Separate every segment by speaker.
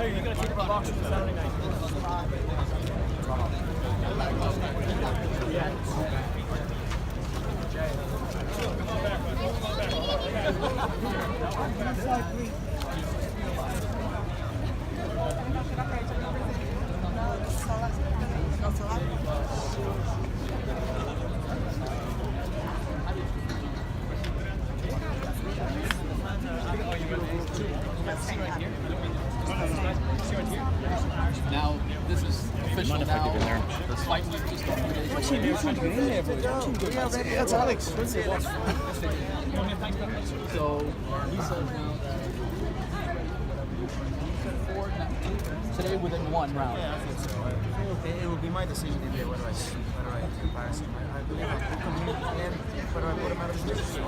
Speaker 1: you're going to take the boxing Saturday night.
Speaker 2: Now, this is official now. The fight week just
Speaker 1: That's Alex.
Speaker 2: So, he says now that today within one round.
Speaker 1: Yeah, I think so. It will be my decision in there whether I pass him. I believe I put him in, and whether I put him out of position or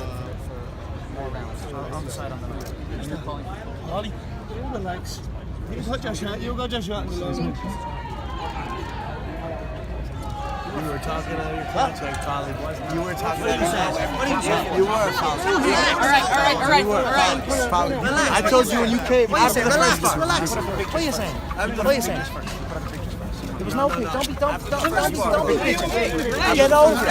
Speaker 1: for more rounds. I'll decide on the night.
Speaker 3: Paulie, you relax. You got your shot. You got your shot in the last one.
Speaker 4: You were talking about your contract, Paulie, wasn't you? You were talking
Speaker 3: What did you say? What did you say?
Speaker 4: You were, Paulie.
Speaker 2: All right.
Speaker 4: Paulie. I told you when you came.
Speaker 3: What are you saying? Relax. What are you saying? What are you saying? There was no pick. Don't be bitches. Get over it.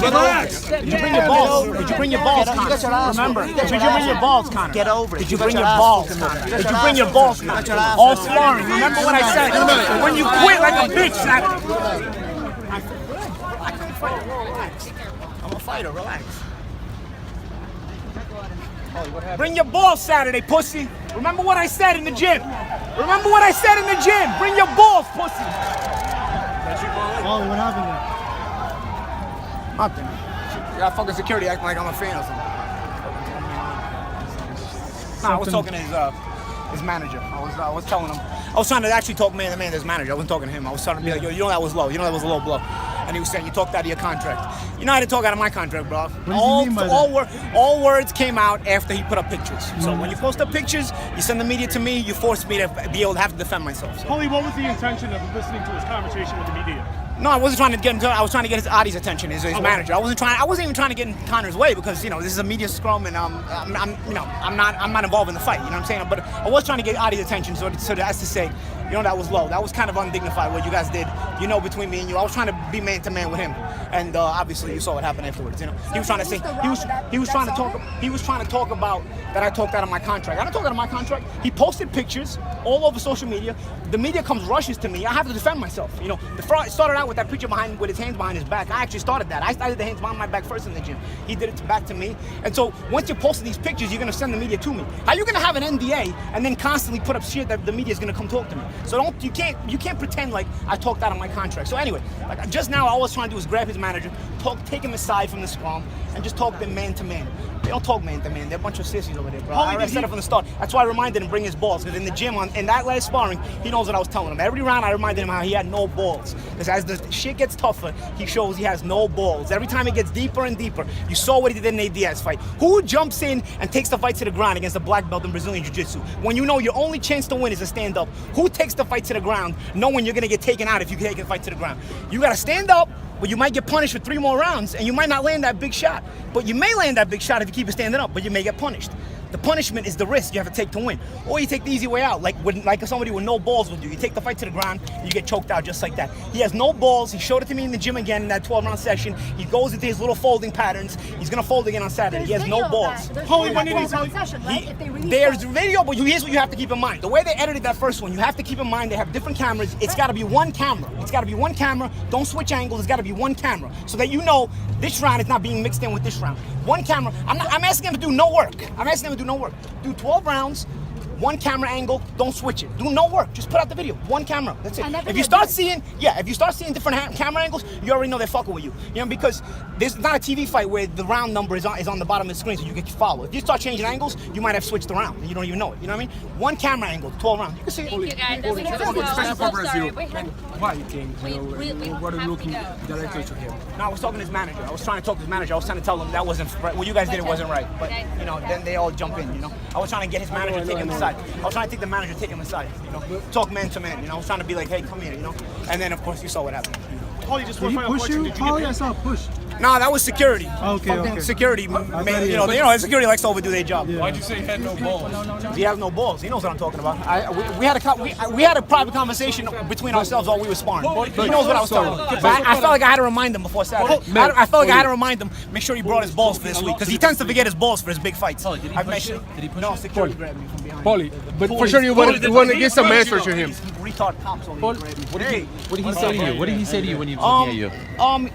Speaker 3: Relax. Did you bring your balls? Did you bring your balls, Conor? Remember, did you bring your balls, Conor? Get over it. Did you bring your balls, Conor? Did you bring your balls, Conor? All sparring. Remember what I said? When you quit like a bitch, Saturday. I couldn't fight. Relax. I'm a fighter. Relax. Bring your balls Saturday, pussy. Remember what I said in the gym. Remember what I said in the gym. Bring your balls, pussy.
Speaker 4: Paulie, what happened there?
Speaker 3: Nothing. You got fucking security acting like I'm a fan or something. Nah, I was talking to his manager. I was telling him. I was trying to actually talk man to man to his manager. I wasn't talking to him. I was trying to be like, yo, you know that was low. You know that was a low blow. And he was saying, you talked out of your contract. You know I didn't talk out of my contract, bro. All words came out after he put up pictures. So when you post up pictures, you send the media to me, you force me to be able to have to defend myself. So.
Speaker 5: Paulie, what was the intention of listening to his conversation with the media?
Speaker 3: No, I wasn't trying to get him. I was trying to get his Adi's attention, his manager. I wasn't even trying to get in Conor's way because this is a media scrum and I'm not involved in the fight. You know what I'm saying? But I was trying to get Adi's attention, so that's to say, that was low. That was kind of undignified what you guys did. Between me and you, I was trying to be man to man with him, and obviously you saw what happened afterwards. He was trying to say he was trying to talk about that I talked out of my contract. I didn't talk out of my contract. He posted pictures all over social media. The media rushes to me. I have to defend myself. The fraud started out with that picture with his hands behind his back. I actually started that. I started the hands behind my back first in the gym. He did it back to me. And so once you're posting these pictures, you're gonna send the media to me. How are you gonna have an NDA and then constantly put up shit that the media is gonna come talk to me? So you can't pretend like I talked out of my contract. So anyway, like just now, all I was trying to do was grab his manager, take him aside from the scrum, and just talk them man to man. They don't talk man to man. They're a bunch of sissies over there, bro. I already said it from the start. That's why I reminded him bring his balls. Because in the gym, in that last sparring, he knows what I was telling him. Every round, I reminded him how he had no balls. Because as the shit gets tougher, he shows he has no balls. Every time it gets deeper and deeper, you saw what he did in the Diaz fight. Who jumps in and takes the fight to the ground against a black belt in Brazilian Jiu-Jitsu? When you know your only chance to win is to stand up. Who takes the fight to the ground knowing you're going to get taken out if you take the fight to the ground? You got to stand up. But you might get punished for 3 more rounds, and you might not land that big shot. But you may land that big shot if you keep it standing up, but you may get punished. The punishment is the risk you have to take to win. Or you take the easy way out, like somebody with no balls would do. You take the fight to the ground, and you get choked out just like that. He has no balls. He showed it to me in the gym again in that 12-round session. He goes into his little folding patterns. He's going to fold again on Saturday. He has no balls. There's video, but here's what you have to keep in mind. The way they edited that first one, you have to keep in mind they have different cameras. It's got to be one camera. Don't switch angles. It's got to be one camera so that this round is not being mixed in with this round. One camera. I'm asking him to do no work. Do 12 rounds, one camera angle, don't switch it. Do no work, just put out the video, one camera, that's it. If you start seeing different camera angles, you already know they're fucking with you. Because there's not a TV fight where the round number is on the bottom of the screen so you can follow. If you start changing angles, you might have switched the round and you don't even know it. You know what I mean? One camera angle, 12 rounds. You can see it.
Speaker 6: Thank you guys.
Speaker 4: Why you think? What are you looking directly to him?
Speaker 3: No, I was talking to his manager. I was trying to talk to his manager. I was trying to tell him that wasn't right. What you guys did, it wasn't right. But then they all jump in. I was trying to get his manager to take him aside. I was trying to take the manager to take him aside. Talk man to man. I was trying to be like, hey, come here. And then of course you saw what happened.
Speaker 5: Paulie, just
Speaker 4: Did he push you? Paulie, I saw a push.
Speaker 3: Nah, that was security.
Speaker 4: Okay,
Speaker 3: Fucking
Speaker 4: okay.
Speaker 3: security. Security likes to overdo their job.
Speaker 2: Why'd you say he had no balls?
Speaker 3: He has no balls. He knows what I'm talking about. We had a private conversation between ourselves while we were sparring. He knows what I was talking about. I felt like I had to remind him before Saturday. I felt like I had to remind him, make sure he brought his balls for this week, because he tends to forget his balls for his big fights.
Speaker 2: Did he push it? Did he push
Speaker 3: No,
Speaker 2: it?
Speaker 3: security grabbed me from behind.
Speaker 6: Paulie, but for sure you want to get some answers to him.
Speaker 3: These retard cops only grabbed me.
Speaker 2: What did he say to you? What did he say to you when he was looking at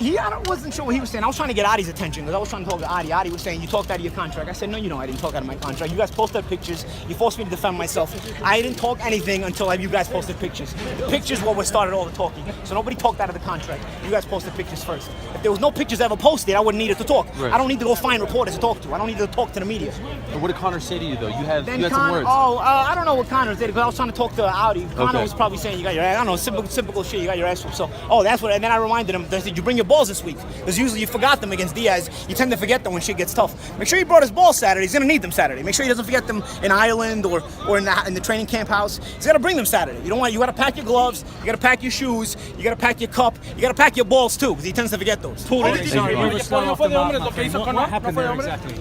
Speaker 2: you?
Speaker 3: I wasn't sure what he was saying. I was trying to get Adi's attention because I was trying to talk to Adi. Adi was saying, you talked out of your contract. I said, no, I didn't talk out of my contract. You guys posted pictures. You forced me to defend myself. I didn't talk anything until you guys posted pictures. The pictures were what started all the talking. So nobody talked out of the contract. You guys posted pictures first. If there was no pictures ever posted, I wouldn't need it to talk.
Speaker 2: Right.
Speaker 3: I don't need to go find reporters to talk to. I don't need to talk to the media.
Speaker 2: And what did Conor say to you though? You had some
Speaker 3: Connor,
Speaker 2: words.
Speaker 3: I don't know what Conor did because I was trying to talk to Audi. Conor
Speaker 2: Okay.
Speaker 3: was probably saying you got your, I don't know, typical shit. You got your ass whooped. So, that's what. And then I reminded him. I said, you bring your balls this week because usually you forgot them against Diaz. You tend to forget them when shit gets tough. Make sure he brought his balls Saturday. He's gonna need them Saturday. Make sure he doesn't forget them in Ireland or in the training camp house. He's gotta bring them Saturday. You gotta pack your gloves. You gotta pack your shoes. You gotta pack your cup. You gotta pack your balls too because he tends to forget those.
Speaker 5: Sorry, we were slow off the mark. What happened there exactly?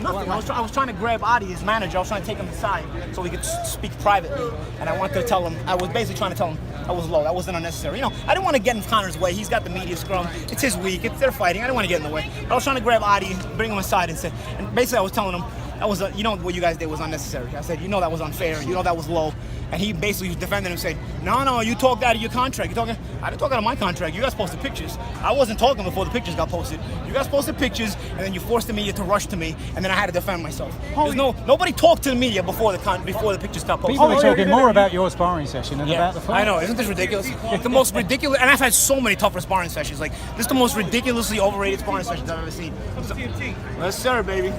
Speaker 3: Nothing. I was trying to grab Adi, his manager. I was trying to take him aside so we could speak privately. And I wanted to tell him, I was basically trying to tell him I was low. That wasn't unnecessary. I didn't want to get in Conor's way. He's got the media scrum. It's his week. They're fighting. I didn't want to get in the way. But I was trying to grab Adi, bring him aside and basically I was telling him, that was what you guys did was unnecessary. I said, that was unfair. That was low. And he basically was defending him, saying, no, you talked out of your contract. I didn't talk out of my contract. You guys posted pictures. I wasn't talking before the pictures got posted. You guys posted pictures, and then you forced the media to rush to me, and then I had to defend myself. Nobody talked to the media before the pictures got posted.
Speaker 7: People are talking more about your sparring session than about the fight.
Speaker 3: I know, isn't this ridiculous? It's the most ridiculous, and I've had so many tougher sparring sessions. Like, this is the most ridiculously overrated sparring sessions I've ever seen. Yes, sir, baby.